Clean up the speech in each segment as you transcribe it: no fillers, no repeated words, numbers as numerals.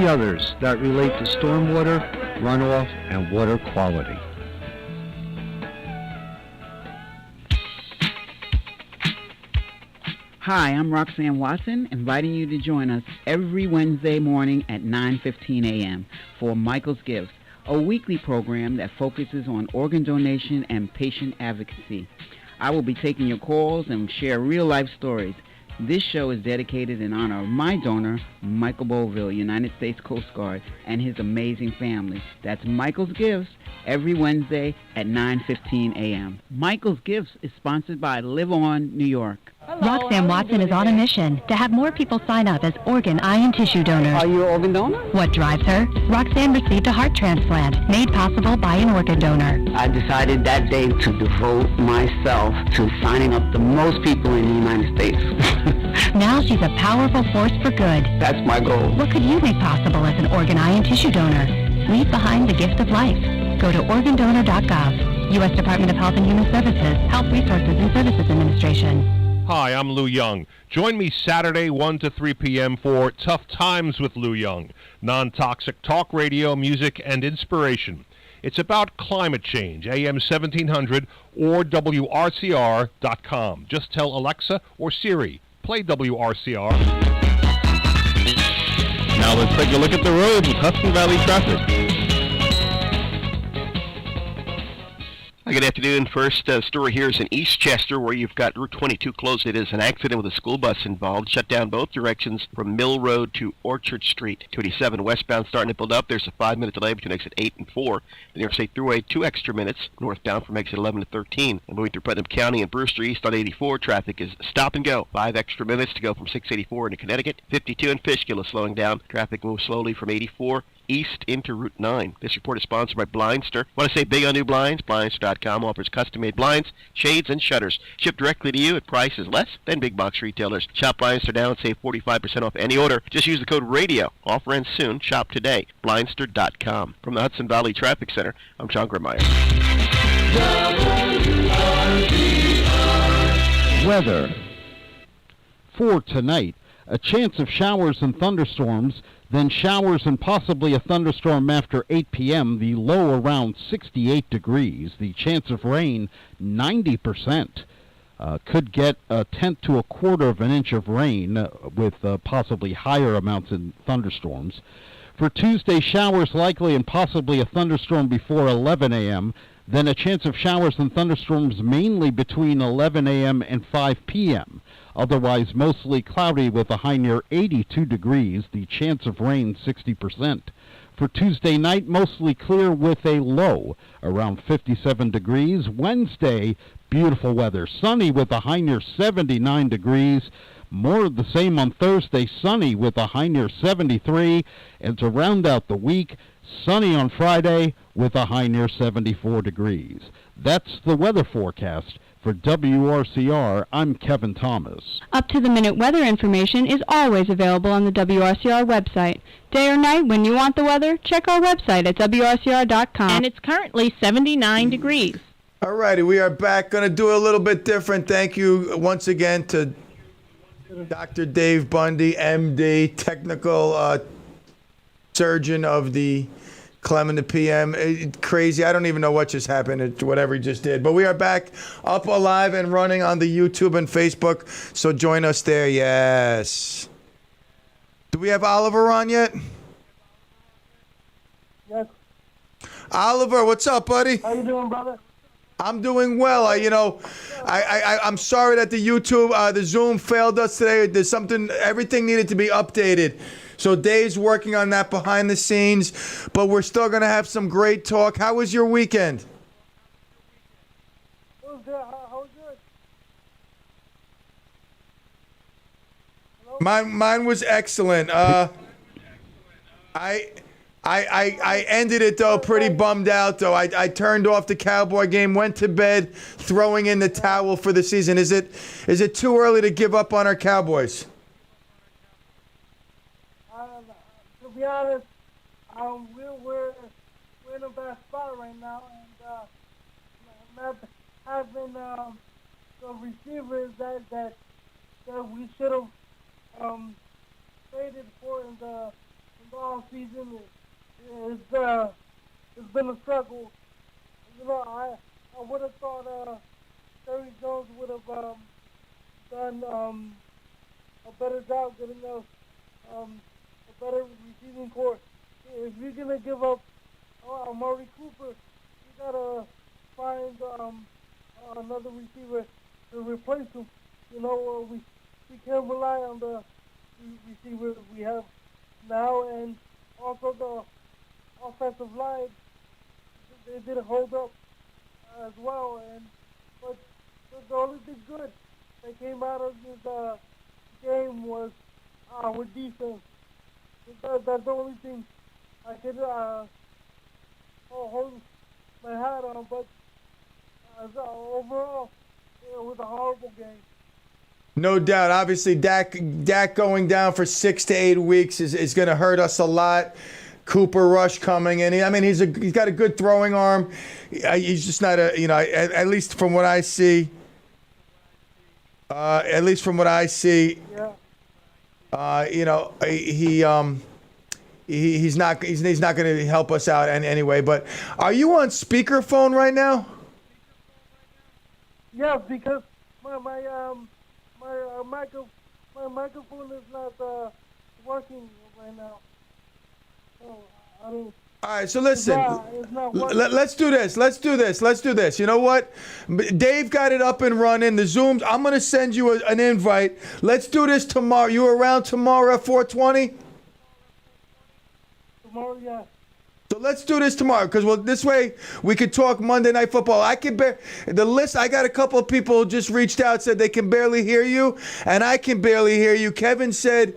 the others that relate to stormwater, runoff, and water quality. Hi, I'm Roxanne Watson, inviting you to join us every Wednesday morning at 9:15 a.m. for Michael's Gifts, a weekly program that focuses on organ donation and patient advocacy. I will be taking your calls and share real-life stories. This show is dedicated in honor of my donor, Michael Boville, United States Coast Guard, and his amazing family. That's Michael's Gifts, every Wednesday at 9:15 a.m. Michael's Gifts is sponsored by Live On New York. Hello, Roxanne Watson is on a mission to have more people sign up as organ, eye, and tissue donors. Are you an organ donor? What drives her? Roxanne received a heart transplant made possible by an organ donor. I decided that day to devote myself to signing up the most people in the United States. Now she's a powerful force for good. That's my goal. What could you make possible as an organ, eye, and tissue donor? Leave behind the gift of life. Go to organdonor.gov. U.S. Department of Health and Human Services, Health Resources and Services Administration. Hi, I'm Lou Young. Join me Saturday 1 to 3 p.m. for Tough Times with Lou Young, non-toxic talk radio, music, and inspiration. It's about climate change, AM 1700 or WRCR.com. Just tell Alexa or Siri, play WRCR. Now let's take a look at the roads with Hudson Valley traffic. Good afternoon. First story here is in Eastchester, where you've got Route 22 closed. It is an accident with a school bus involved. Shut down both directions from Mill Road to Orchard Street. 287 westbound starting to build up. There's a 5-minute delay between exit 8 and 4. The New York State Thruway, 2 extra minutes northbound from exit 11 to 13. And moving through Putnam County and Brewster East on 84, traffic is stop and go. 5 extra minutes to go from 684 into Connecticut. 52 in Fishkill is slowing down. Traffic moves slowly from 84 east into Route 9. This report is sponsored by Blindster. Want to say big on new blinds? Blindster.com offers custom-made blinds, shades, and shutters. Shipped directly to you at prices less than big box retailers. Shop Blindster now and save 45% off any order. Just use the code RADIO. Offer ends soon. Shop today. Blindster.com. From the Hudson Valley Traffic Center, I'm John Grimmeyer. Weather. For tonight, a chance of showers and thunderstorms, then showers and possibly a thunderstorm after 8 p.m., the low around 68 degrees. The chance of rain, 90%. Could get a tenth to a quarter of an inch of rain with possibly higher amounts in thunderstorms. For Tuesday, showers likely and possibly a thunderstorm before 11 a.m., then a chance of showers and thunderstorms mainly between 11 a.m. and 5 p.m. Otherwise, mostly cloudy with a high near 82 degrees, the chance of rain 60%. For Tuesday night, mostly clear with a low around 57 degrees. Wednesday, beautiful weather, sunny with a high near 79 degrees. More of the same on Thursday, sunny with a high near 73. And to round out the week, sunny on Friday with a high near 74 degrees. That's the weather forecast. For WRCR, I'm Kevin Thomas. Up-to-the-minute weather information is always available on the WRCR website. Day or night, when you want the weather, check our website at WRCR.com. And it's currently 79 degrees. All righty, we are back. Going to do it a little bbit different. Thank you once again to Dr. Dave Bundy, MD, technical surgeon of the Clem and the PM. Crazy. I don't even know what just happened, whatever he just did. But we are back up alive and running on the YouTube and Facebook. So join us there. Yes. Do we have Oliver on yet? Yes. Oliver, what's up, buddy? How you doing, brother? I'm doing well. I'm sorry that the YouTube, the Zoom failed us today. There's something, everything needed to be updated. So Dave's working on that behind the scenes, but we're still going to have some great talk. How was your weekend? It was good. How was yours? Mine was excellent. I ended it, though, pretty bummed out, though. I turned off the Cowboy game, went to bed, throwing in the towel for the season. Is it too early to give up on our Cowboys? To be honest, we're in a bad spot right now, and not having the receivers that we should have traded for in the all season. It's been a struggle. You know, I would have thought Terry Jones would have done a better job getting us a better receiving corps. If you're gonna give up Amari Cooper, you gotta find another receiver to replace him. You know, we can't rely on the receivers we have now, and also the offensive line. They didn't hold up as well, but the only thing good that came out of this game was our defense. That's the only thing I could hold my hat on, but overall, it was a horrible game. No doubt. Obviously, Dak going down for 6 to 8 weeks is going to hurt us a lot. Cooper Rush coming in. He's got a good throwing arm. He's just not at least from what I see. He's not going to help us out anyway. But are you on speakerphone right now? Yeah, because my microphone is not working right now. So I don't. All right, so listen. It's not Let's do this. You know what? Dave got it up and running. The Zooms. I'm gonna send you an invite. Let's do this tomorrow. You around tomorrow at 4:20? Tomorrow, yeah. So let's do this tomorrow, because this way we could talk Monday Night Football. I got a couple of people who just reached out, said they can barely hear you, and I can barely hear you. Kevin said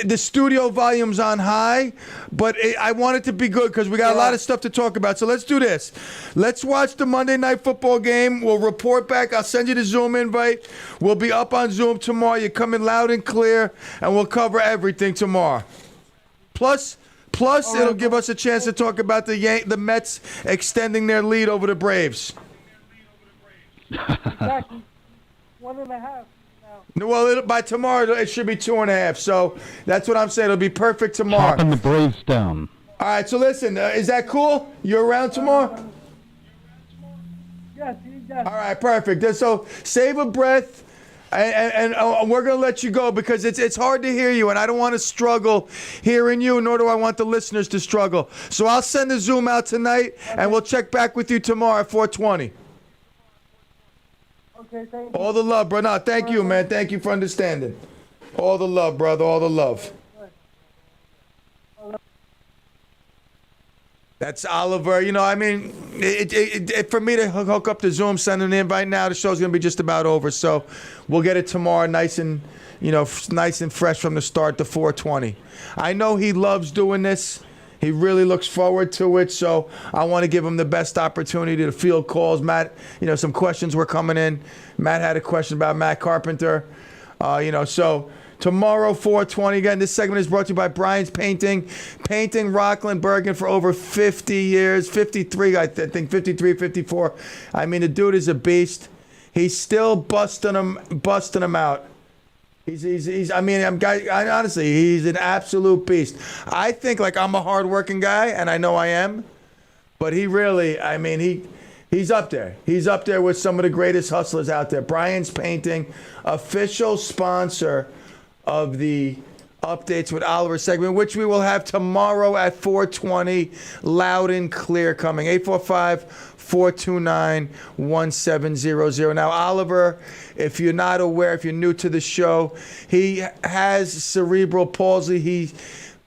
the studio volume's on high, but I want it to be good because we got a lot of stuff to talk about. So let's do this. Let's watch the Monday Night Football game. We'll report back. I'll send you the Zoom invite. We'll be up on Zoom tomorrow. You're coming loud and clear, and we'll cover everything tomorrow. Plus, it'll give us a chance to talk about the Mets extending their lead over the Braves. Exactly. 1.5 now. Well, by tomorrow, it should be 2.5. So that's what I'm saying. It'll be perfect tomorrow. Chopping the Braves down. All right, so listen, is that cool? You're around tomorrow? Yes. All right, perfect. So save a breath. And we're going to let you go because it's hard to hear you, and I don't want to struggle hearing you, nor do I want the listeners to struggle. So I'll send the Zoom out tonight, and we'll check back with you tomorrow at 4:20. Okay, thank you. All the love, bro. No, thank you, man. Thank you for understanding. All the love, brother. All the love. That's Oliver. For me to hook up the Zoom, send an invite now, the show's going to be just about over. So we'll get it tomorrow nice and fresh from the start to 4:20. I know he loves doing this. He really looks forward to it. So I want to give him the best opportunity to field calls. Matt, some questions were coming in. Matt had a question about Matt Carpenter. So tomorrow, 4:20. Again, this segment is brought to you by Brian's Painting. Painting Rockland, Bergen for over 50 years. 53, I think 53, 54. The dude is a beast. He's still busting them out. Honestly, he's an absolute beast. I think I'm a hardworking guy, and I know I am. But he really, he's up there. He's up there with some of the greatest hustlers out there. Brian's Painting, official sponsor of the Updates with Oliver segment, which we will have tomorrow at 4:20, loud and clear coming. 845-429-1700. Now, Oliver, if you're not aware, if you're new to the show, he has cerebral palsy.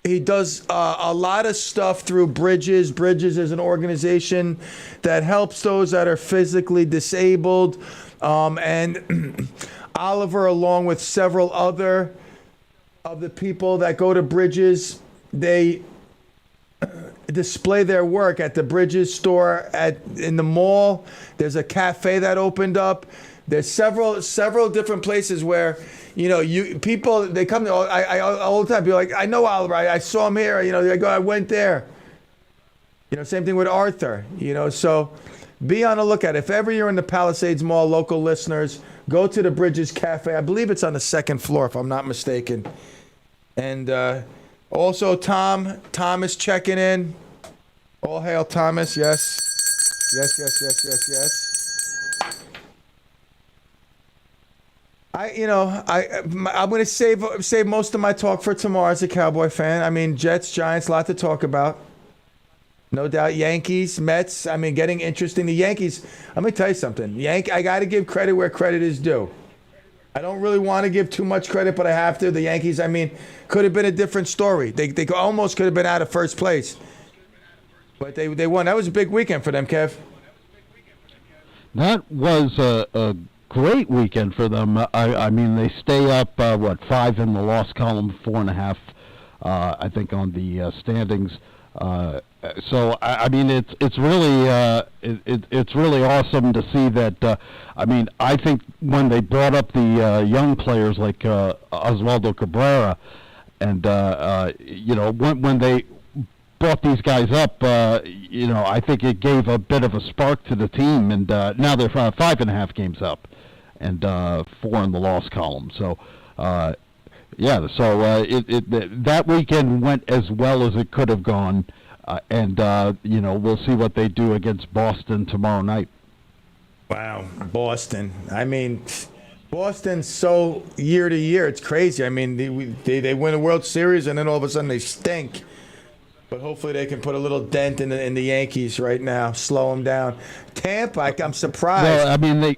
He does a lot of stuff through Bridges. Bridges is an organization that helps those that are physically disabled. And Oliver, along with several other of the people that go to Bridges, they display their work at the Bridges store in the mall. There's a cafe that opened up. There's several different places where people, they come to all the time. People like, I know Oliver. I saw him here. They go, I went there. Same thing with Arthur. So be on the lookout. If ever you're in the Palisades Mall, local listeners, go to the Bridges Cafe. I believe it's on the second floor, if I'm not mistaken. And Also, Thomas checking in. All hail Thomas, yes. Yes. I'm going to save most of my talk for tomorrow as a Cowboy fan. I mean, Jets, Giants, a lot to talk about. No doubt. Yankees, Mets. I mean, getting interesting. The Yankees. Let me tell you something. I got to give credit where credit is due. I don't really want to give too much credit, but I have to. The Yankees. I mean, could have been a different story. They almost could have been out of first place, but they won. That was a big weekend for them, Kev. That was a great weekend for them. I mean, they stay up 5 in the loss column, 4.5, I think, on the standings. So I mean, it's really awesome to see that. I mean, I think when they brought up the young players like Oswaldo Cabrera, and when they brought these guys up, I think it gave a bit of a spark to the team, and now they're 5.5 games up, and 4 in the loss column. So. That weekend went as well as it could have gone, and we'll see what they do against Boston tomorrow night. Wow, Boston. I mean, Boston's so year to year, it's crazy. I mean, they win a World Series, and then all of a sudden they stink. But hopefully they can put a little dent in the Yankees right now, slow them down. Tampa, I'm surprised. Well, I mean,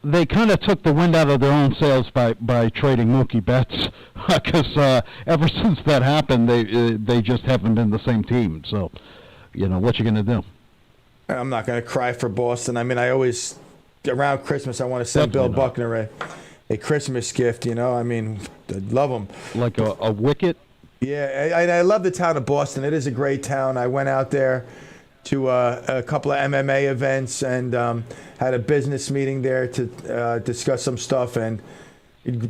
they kind of took the wind out of their own sails by trading Mookie Betts, because ever since that happened, they just haven't been the same team. So, what you gonna do? I'm not gonna cry for Boston. I mean, I always around Christmas I want to send Bill Buckner a Christmas gift. I mean, I love him. Like a wicket. Yeah, I love the town of Boston. It is a great town. I went out there to a couple of MMA events and had a business meeting there to discuss some stuff. And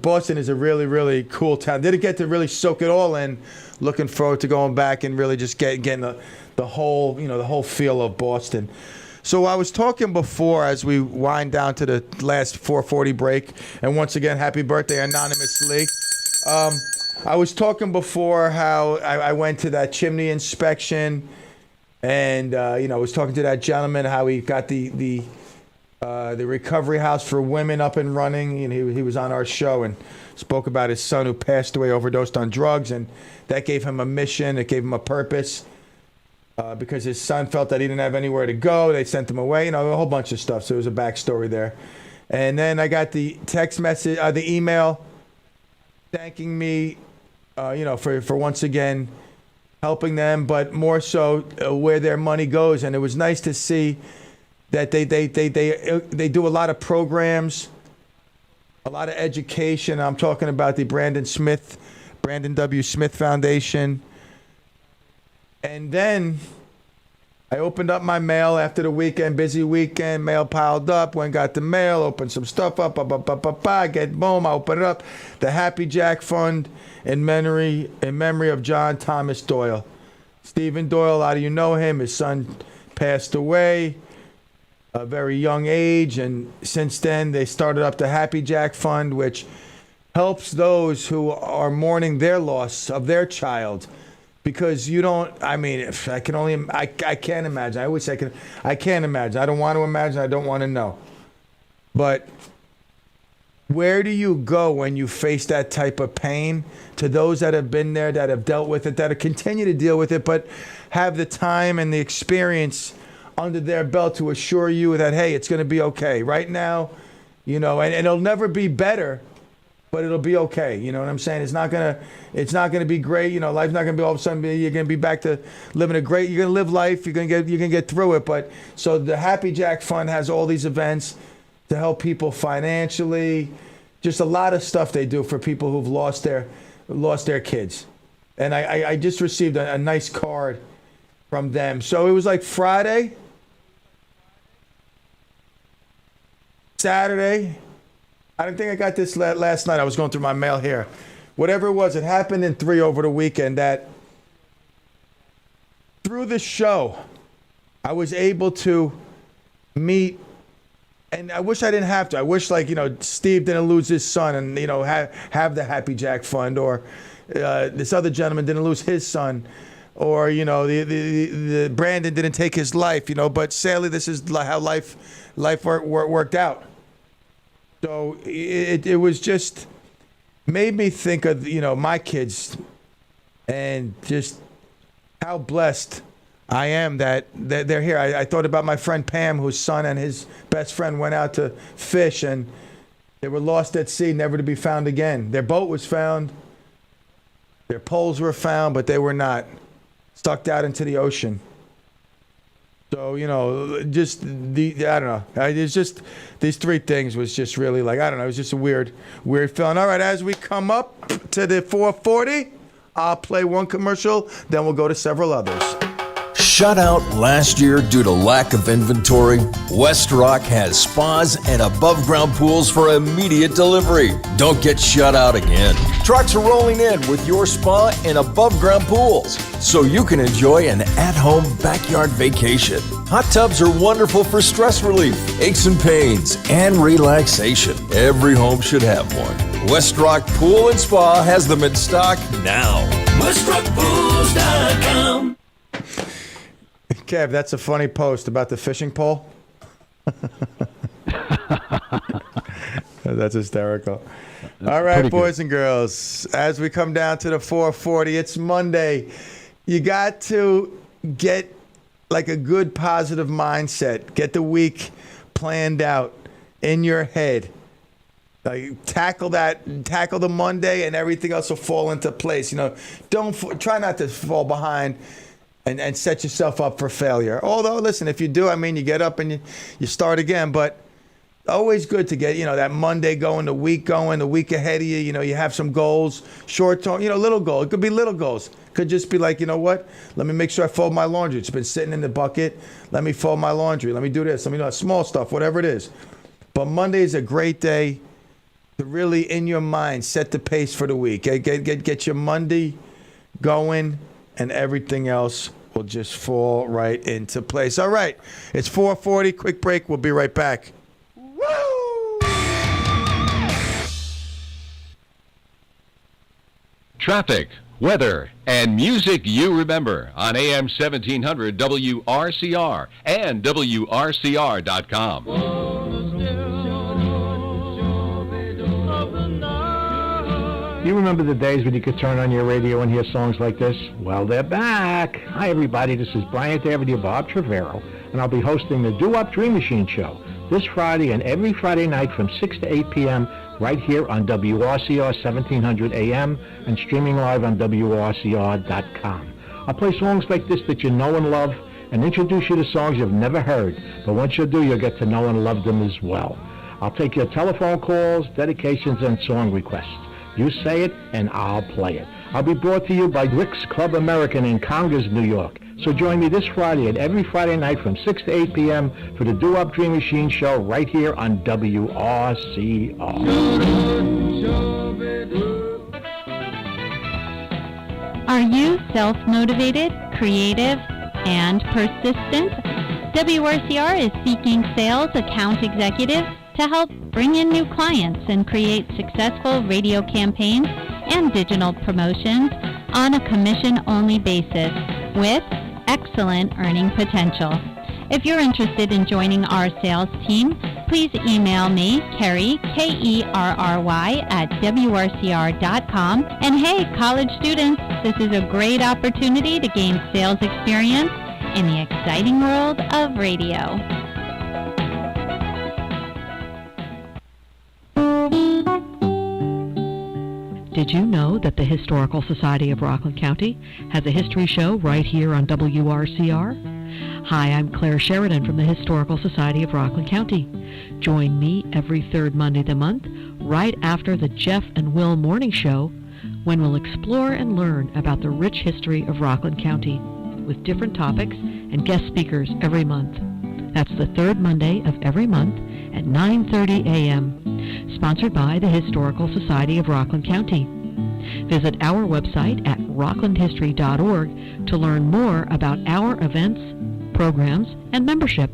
Boston is a really, really cool town. Didn't get to really soak it all in. Looking forward to going back and really just getting the whole feel of Boston. So I was talking before as we wind down to the last 4:40 break, and once again, happy birthday, Anonymous Lee. I was talking before how I went to that chimney inspection. And I was talking to that gentleman how he got the recovery house for women up and running. He was on our show and spoke about his son who passed away, overdosed on drugs, and that gave him a mission. It gave him a purpose because his son felt that he didn't have anywhere to go. They sent him away. A whole bunch of stuff. So there was a backstory there. And then I got the text message, the email, thanking me, for once again helping them, but more so where their money goes. And it was nice to see that they do a lot of programs, a lot of education. I'm talking about the Brandon W. Smith Foundation. And then I opened up my mail after the weekend, busy weekend, mail piled up, went got the mail, opened some stuff up, get boom, I open it up. The Happy Jack Fund in memory of John Thomas Doyle. Stephen Doyle, a lot of you know him. His son passed away a very young age, and since then they started up the Happy Jack Fund, which helps those who are mourning their loss of their child. Because I can't imagine. I wish I can't imagine. I don't want to imagine. I don't want to know. But where do you go when you face that type of pain? To those that have been there, that have dealt with it, that continue to deal with it, but have the time and the experience under their belt to assure you that, hey, it's going to be okay. Right now, and it'll never be better, but it'll be okay. You know what I'm saying? It's not gonna be great. Life's not gonna be all of a sudden you're gonna be back to living you're gonna live life. You're gonna get through it. But so the Happy Jack Fund has all these events to help people financially. Just a lot of stuff they do for people who've lost their kids. And I just received a nice card from them. So it was like Friday, Saturday. I don't think I got this last night. I was going through my mail here. Whatever it was, it happened in 3 over the weekend that through the show, I was able to meet, and I wish I didn't have to. I wish, Steve didn't lose his son and, have the Happy Jack Fund, or this other gentleman didn't lose his son, or the Brandon didn't take his life. But sadly, this is how life worked out. So it was just made me think of my kids, and just how blessed I am that they're here. I thought about my friend Pam, whose son and his best friend went out to fish, and they were lost at sea, never to be found again. Their boat was found, their poles were found, but they were not. Stuck out into the ocean. So, just I don't know. It's just these three things was just really like, I don't know. It was just a weird feeling. All right, as we come up to the 440, I'll play one commercial, then we'll go to several others. Shut out last year due to lack of inventory, West Rock has spas and above-ground pools for immediate delivery. Don't get shut out again. Trucks are rolling in with your spa and above-ground pools, so you can enjoy an at-home backyard vacation. Hot tubs are wonderful for stress relief, aches and pains, and relaxation. Every home should have one. West Rock Pool and Spa has them in stock now. WestRockPools.com. Kev, that's a funny post about the fishing pole. That's hysterical. All right, boys and girls, as we come down to the 440, it's Monday. You got to get like a good positive mindset. Get the week planned out in your head. Tackle the Monday, and everything else will fall into place. Try not to fall behind and set yourself up for failure. Although, listen, if you do, you get up and you start again. But always good to get, that Monday going, the week ahead of you. You have some goals, short term, little goals. It could be little goals. Could just be like, what? Let me make sure I fold my laundry. It's been sitting in the bucket. Let me fold my laundry. Let me do this. Small stuff, whatever it is. But Monday is a great day to really, in your mind, set the pace for the week. Get your Monday going, and everything else will just fall right into place. All right, it's 4:40. Quick break. We'll be right back. Woo! Traffic, weather, and music you remember on AM 1700 WRCR and WRCR.com. You remember the days when you could turn on your radio and hear songs like this? Well, they're back. Hi, everybody. This is Brian Davidia, Bob Trevero, and I'll be hosting the Do-Up Dream Machine Show this Friday and every Friday night from 6 to 8 p.m. right here on WRCR 1700 AM and streaming live on WRCR.com. I'll play songs like this that you know and love and introduce you to songs you've never heard, but once you do, you'll get to know and love them as well. I'll take your telephone calls, dedications, and song requests. You say it, and I'll play it. I'll be brought to you by Rick's Club American in Congers, New York. So join me this Friday and every Friday night from 6 to 8 p.m. for the Do-Up Dream Machine Show right here on WRCR. Are you self-motivated, creative, and persistent? WRCR is seeking sales account executives to help bring in new clients and create successful radio campaigns and digital promotions on a commission-only basis with excellent earning potential. If you're interested in joining our sales team, please email me, Kerry, Kerry, at WRCR.com. And hey, college students, this is a great opportunity to gain sales experience in the exciting world of radio. Did you know that the Historical Society of Rockland County has a history show right here on WRCR? Hi, I'm Claire Sheridan from the Historical Society of Rockland County. Join me every third Monday of the month, right after the Jeff and Will Morning Show, when we'll explore and learn about the rich history of Rockland County with different topics and guest speakers every month. That's the third Monday of every month at 9:30 a.m., sponsored by the Historical Society of Rockland County. Visit our website at rocklandhistory.org to learn more about our events, programs, and membership.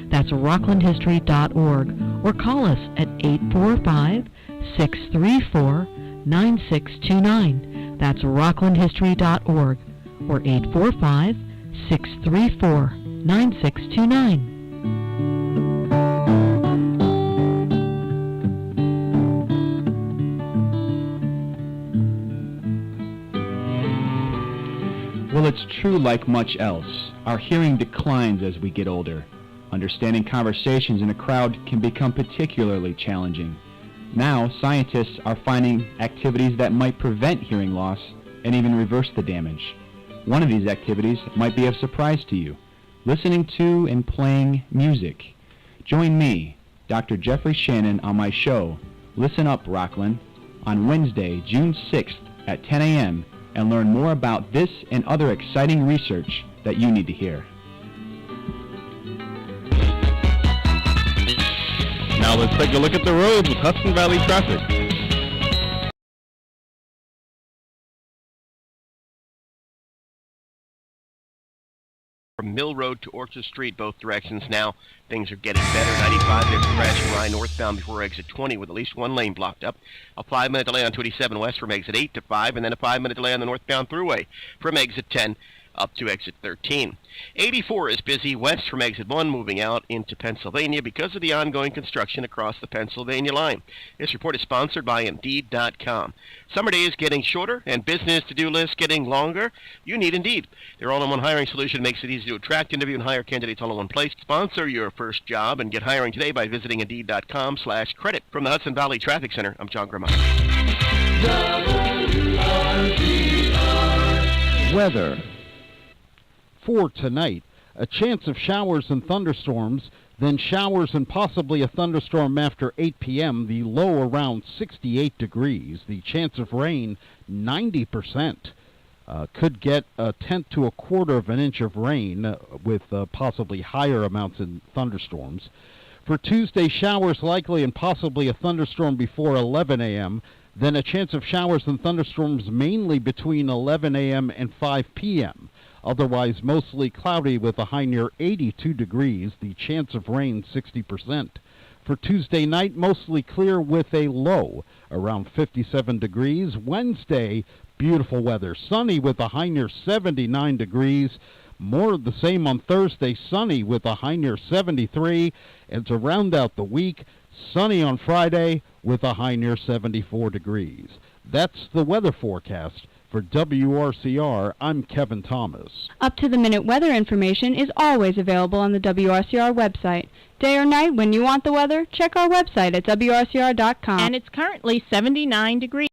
That's rocklandhistory.org, or call us at 845-634-9629. That's rocklandhistory.org or 845-634-9629. Well, it's true like much else. Our hearing declines as we get older. Understanding conversations in a crowd can become particularly challenging. Now, scientists are finding activities that might prevent hearing loss and even reverse the damage. One of these activities might be of surprise to you: listening to and playing music. Join me, Dr. Jeffrey Shannon, on my show, Listen Up, Rockland, on Wednesday, June 6th at 10 a.m., and learn more about this and other exciting research that you need to hear. Now let's take a look at the roads with Hudson Valley traffic. From Mill Road to Orchard Street, both directions now, things are getting better. 95, there's a crash in Rye northbound before exit 20 with at least one lane blocked up. A 5-minute delay on 27 west from exit 8 to 5, and then a 5-minute delay on the northbound thruway from exit 10 up to exit 13. 84 is busy west from exit 1 moving out into Pennsylvania because of the ongoing construction across the Pennsylvania line. This report is sponsored by Indeed.com. Summer days getting shorter and business to-do lists getting longer? You need Indeed. Their all-in-one hiring solution makes it easy to attract, interview, and hire candidates all in one place. Sponsor your first job and get hiring today by visiting Indeed.com/credit. From the Hudson Valley Traffic Center, I'm John Grimmett. Weather. For tonight, a chance of showers and thunderstorms, then showers and possibly a thunderstorm after 8 p.m., the low around 68 degrees. The chance of rain, 90%. Could get a tenth to a quarter of an inch of rain with possibly higher amounts in thunderstorms. For Tuesday, showers likely and possibly a thunderstorm before 11 a.m., then a chance of showers and thunderstorms mainly between 11 a.m. and 5 p.m. Otherwise, mostly cloudy with a high near 82 degrees. The chance of rain, 60%. For Tuesday night, mostly clear with a low around 57 degrees. Wednesday, beautiful weather. Sunny with a high near 79 degrees. More of the same on Thursday, sunny with a high near 73. And to round out the week, sunny on Friday with a high near 74 degrees. That's the weather forecast. For WRCR, I'm Kevin Thomas. Up-to-the-minute weather information is always available on the WRCR website. Day or night, when you want the weather, check our website at WRCR.com. And it's currently 79 degrees.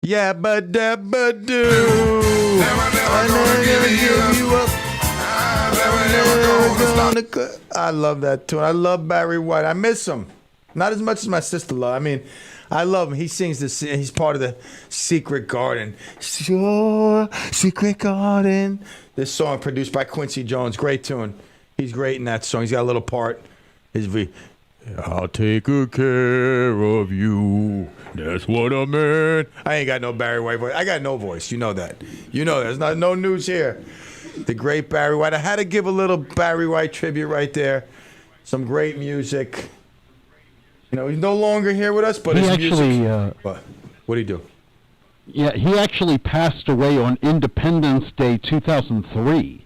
Yabba dabba doo. I never give you up. I love that tune. I love Barry White. I miss him. Not as much as my sister love. I mean, I love him. He sings this. He's part of the Secret Garden. Sure, Secret Garden. This song produced by Quincy Jones. Great tune. He's great in that song. He's got a little part. I'll take good care of you. That's what I meant. I ain't got no Barry White voice. I got no voice. You know that. You know that. There's no news here. The great Barry White. I had to give a little Barry White tribute right there. Some great music. You know, he's no longer here with us, but his music. What did he do? Yeah, he actually passed away on Independence Day 2003.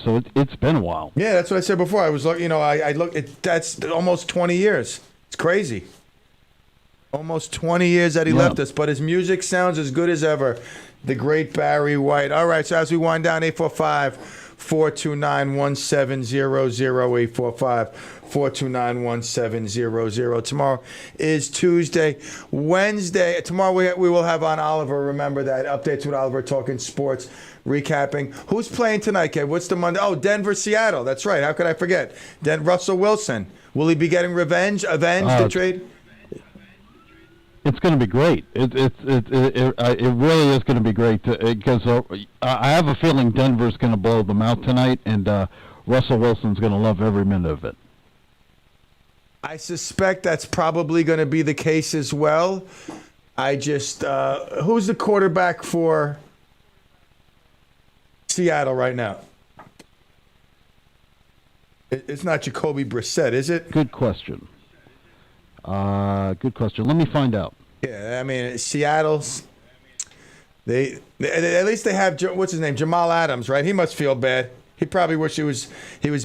So it's been a while. Yeah, that's what I said before. I was looking, that's almost 20 years. It's crazy. Almost 20 years that he left us, but his music sounds as good as ever. The great Barry White. All right, so as we wind down, 845-429-1700, 845-429-1700. Tomorrow is Tuesday. Wednesday, tomorrow we will have on Oliver. Remember that. Updates with Oliver, talking sports, recapping. Who's playing tonight, Kev? What's the Monday? Oh, Denver, Seattle. That's right. How could I forget? Russell Wilson. Will he be getting revenge? The trade? It's going to be great. It really is going to be great because I have a feeling Denver's going to blow them out tonight, and Russell Wilson's going to love every minute of it. I suspect that's probably going to be the case as well. I just who's the quarterback for Seattle right now? It's not Jacoby Brissett, is it? Good question. Good question. Let me find out. Yeah, I mean, Seattle's. They at least they have what's his name, Jamal Adams, right? He must feel bad. He probably wish he was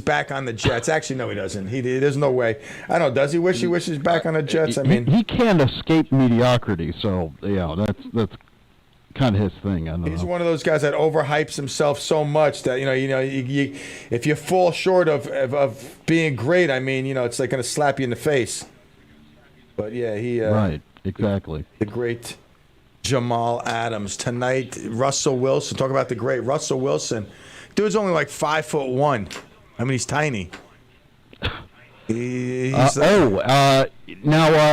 back on the Jets. Actually, no, he doesn't. There's no way. I don't know. Does he wish he wishes back on the Jets? I mean, he can't escape mediocrity. So yeah, that's kind of his thing. He's one of those guys that overhypes himself so much that you if you fall short of being great, I mean, it's like going to slap you in the face. But yeah, right, exactly. The great Jamal Adams tonight. Russell Wilson. Talk about the great Russell Wilson. Dude's only like 5'1". I mean, he's tiny. Now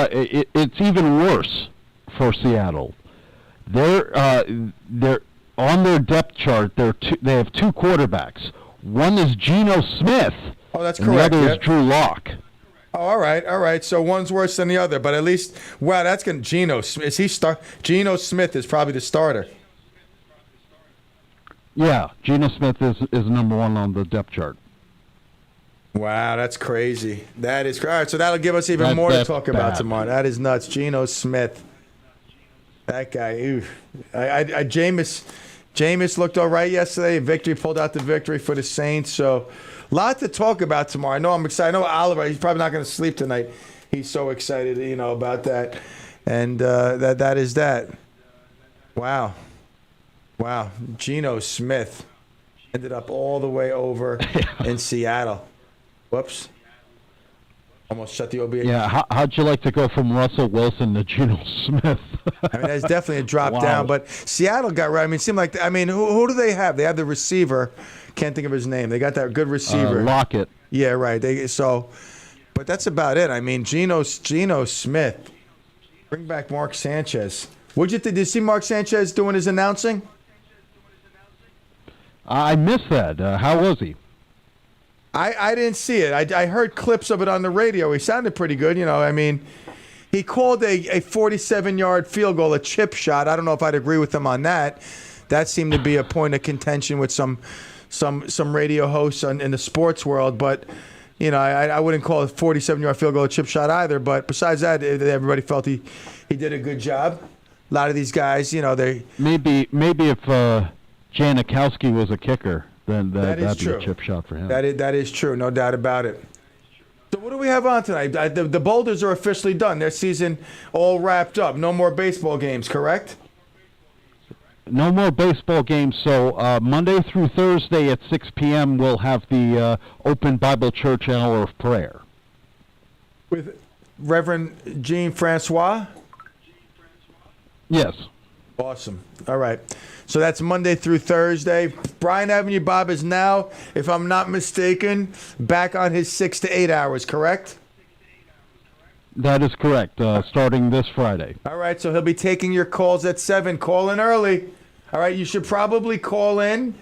it's even worse for Seattle. They're on their depth chart. They have two quarterbacks. One is Geno Smith. Oh, that's and correct. The other is Drew Lock. Oh, all right. So one's worse than the other, but at least, wow, that's going to Geno. Is he start? Geno Smith is probably the starter. Yeah, Geno Smith is number one on the depth chart. Wow, that's crazy. That is all right. So that'll give us even more to talk about tomorrow. That is nuts. Geno Smith. That guy. Oof. Jameis looked all right yesterday. Victory pulled out the victory for the Saints. So. A lot to talk about tomorrow. I know I'm excited. I know Oliver, he's probably not going to sleep tonight. He's so excited, about that. And that is that. Wow. Geno Smith ended up all the way over in Seattle. Whoops. Almost shut the OBA. Yeah, how'd you like to go from Russell Wilson to Geno Smith? I mean, that's definitely a drop down. But Seattle got right. I mean, it seemed like, who do they have? They have the receiver. Can't think of his name. They got that good receiver. Lockett. Yeah, right. But that's about it. I mean, Geno Smith. Bring back Mark Sanchez. Did you see Mark Sanchez doing his announcing? I missed that. How was he? I didn't see it. I heard clips of it on the radio. He sounded pretty good. I mean, he called a 47-yard field goal a chip shot. I don't know if I'd agree with him on that. That seemed to be a point of contention with some radio hosts in the sports world, but I wouldn't call a 47-yard field goal a chip shot either. But besides that, everybody felt he did a good job. A lot of these guys, they maybe if Janikowski was a kicker, then that'd be a chip shot for him. That is true, no doubt about it. So what do we have on tonight? The Boulders are officially done. Their season all wrapped up. No more baseball games, correct? No more baseball games, so Monday through Thursday at 6 p.m. we'll have the Open Bible Church Hour of Prayer. With Reverend Jean Francois? Yes. Awesome. All right. So that's Monday through Thursday. Bryan Avenue Bob is now, if I'm not mistaken, back on his 6 to 8 hours, correct? That is correct, starting this Friday. All right, so he'll be taking your calls at 7. Call in early. All right, you should probably call in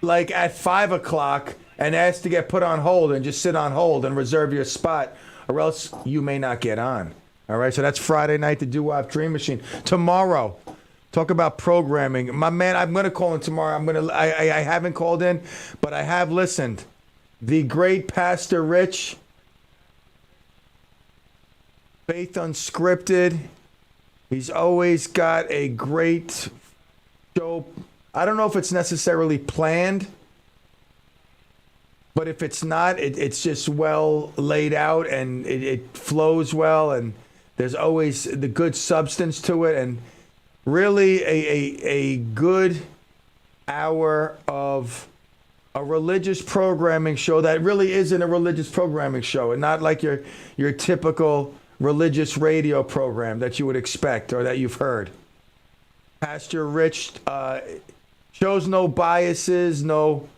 like at 5 o'clock and ask to get put on hold and just sit on hold and reserve your spot, or else you may not get on. All right, so that's Friday night, the Doo-Wop Dream Machine. Tomorrow, talk about programming. My man, I'm going to call in tomorrow. I haven't called in, but I have listened. The great Pastor Rich, Faith Unscripted. He's always got a great show. I don't know if it's necessarily planned, but if it's not, it's just well laid out and it flows well, and there's always the good substance to it, and really a good hour of a religious programming show that really isn't a religious programming show, and not like your typical religious radio program that you would expect or that you've heard. Pastor Rich shows no biases, no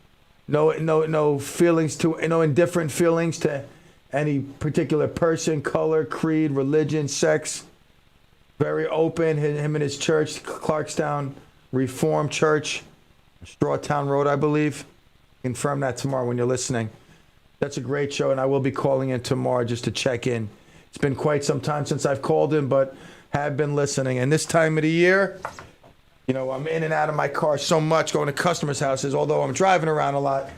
feelings no indifferent feelings to any particular person, color, creed, religion, sex. Very open. Him and his church, Clarkstown Reformed Church, Strawtown Road, I believe. Confirm that tomorrow when you're listening. That's a great show, and I will be calling in tomorrow just to check in. It's been quite some time since I've called in, but have been listening. And this time of the year, you know, I'm in and out of my car so much, going to customers' houses. Although I'm driving around a lot,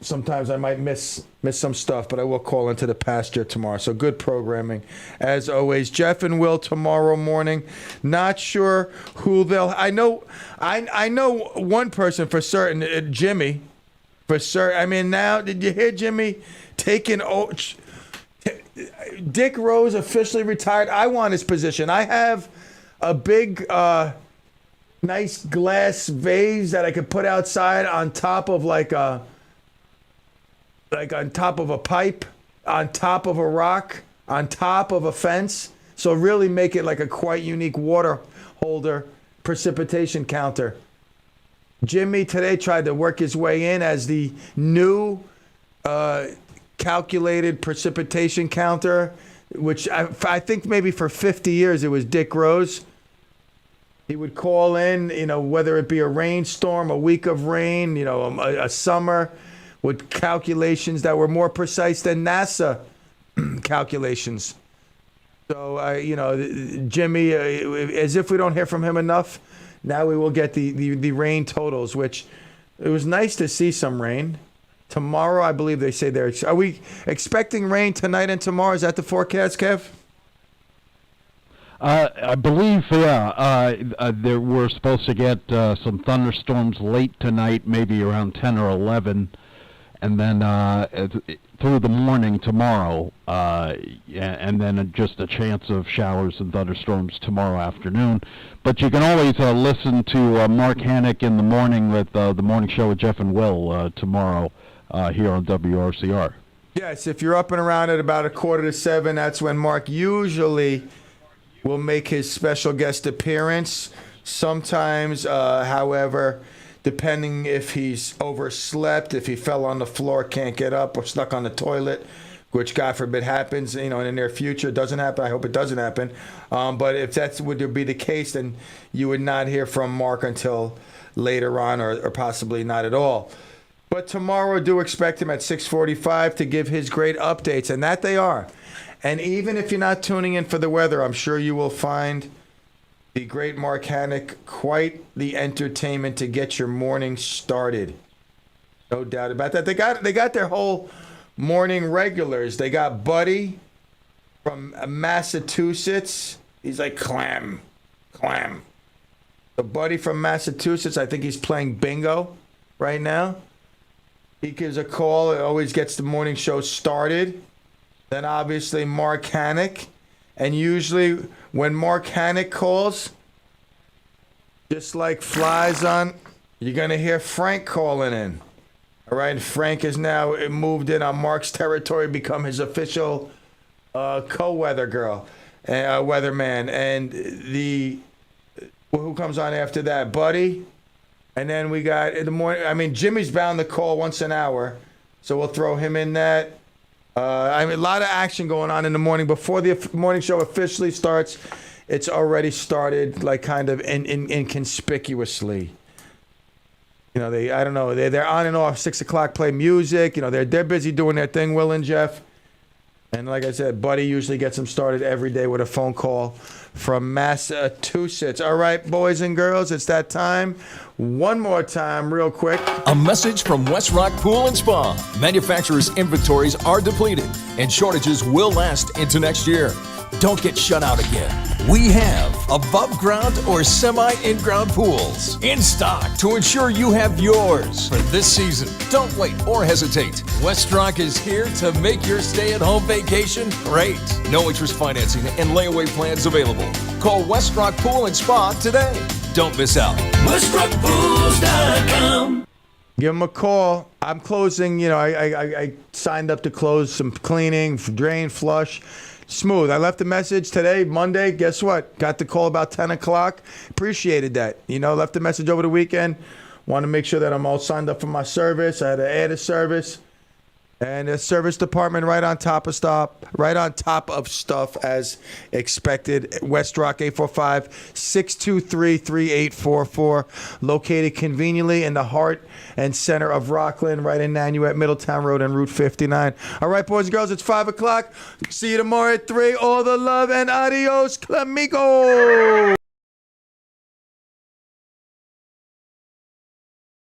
sometimes I might miss some stuff, but I will call into the pasture tomorrow. So good programming, as always. Jeff and Will tomorrow morning. Not sure who they'll. I know one person for certain, Jimmy, for certain. I mean, now did you hear Jimmy taking? Dick Rose officially retired. I want his position. I have a big, nice glass vase that I could put outside on top of on top of a pipe, on top of a rock, on top of a fence. So really make it like a quite unique water holder precipitation counter. Jimmy today tried to work his way in as the new calculated precipitation counter, which I think maybe for 50 years it was Dick Rose. He would call in, you know, whether it be a rainstorm, a week of rain, you know, a summer, with calculations that were more precise than NASA calculations. So, you know, Jimmy, as if we don't hear from him enough, now we will get the rain totals, which it was nice to see some rain. Tomorrow, I believe they say are we expecting rain tonight and tomorrow? Is that the forecast, Kev? I believe, yeah. We're supposed to get some thunderstorms late tonight, maybe around 10 or 11, and then through the morning tomorrow, and then just a chance of showers and thunderstorms tomorrow afternoon. But you can always listen to Mark Hannock in the morning with the morning show with Jeff and Will tomorrow here on WRCR. Yes, if you're up and around at about 6:45, that's when Mark usually will make his special guest appearance. Sometimes, however, depending if he's overslept, if he fell on the floor, can't get up, or stuck on the toilet, which God forbid happens, you know, in the near future. It doesn't happen. I hope it doesn't happen. But if that would be the case, then you would not hear from Mark until later on, or possibly not at all. But tomorrow, do expect him at 6:45 to give his great updates, and that they are. And even if you're not tuning in for the weather, I'm sure you will find the great Mark Hannock quite the entertainment to get your morning started. No doubt about that. They got their whole morning regulars. They got Buddy from Massachusetts. He's like Clem. The Buddy from Massachusetts, I think he's playing bingo right now. He gives a call. It always gets the morning show started. Then obviously Mark Hannock. And usually when Mark Hannock calls, just like flies on, you're going to hear Frank calling in. All right, and Frank has now moved in on Mark's territory, become his official weatherman. And Well, who comes on after that? Buddy? And then we got in the morning. I mean, Jimmy's bound to call once an hour, so we'll throw him in that. I mean, a lot of action going on in the morning. Before the morning show officially starts, it's already started, like, kind of inconspicuously. You know, I don't know, they're on and off, 6 o'clock, play music. You know, they're busy doing their thing, Will and Jeff. And like I said, Buddy usually gets them started every day with a phone call from Massachusetts. All right, boys and girls, it's that time. One more time, real quick. A message from West Rock Pool and Spa. Manufacturers' inventories are depleted, and shortages will last into next year. Don't get shut out again. We have above ground or semi-in-ground pools in stock to ensure you have yours for this season. Don't wait or hesitate. West Rock is here to make your stay-at-home vacation great. No interest financing and layaway plans available. Call West Rock Pool and Spa today. Don't miss out. WestRockPools.com. Give them a call. I'm closing, you know, I signed up to close some cleaning, drain, flush. Smooth. I left a message today, Monday. Guess what? Got the call about 10 o'clock. Appreciated that. You know, left a message over the weekend. Want to make sure that I'm all signed up for my service. I had to add a service. And the service department right on top of stuff as expected. West Rock 845-623-3844. Located conveniently in the heart and center of Rockland, right in Nanuet, Middletown Road and Route 59. All right, boys and girls, it's 5 o'clock. See you tomorrow at 3. All the love and adios, Clemico.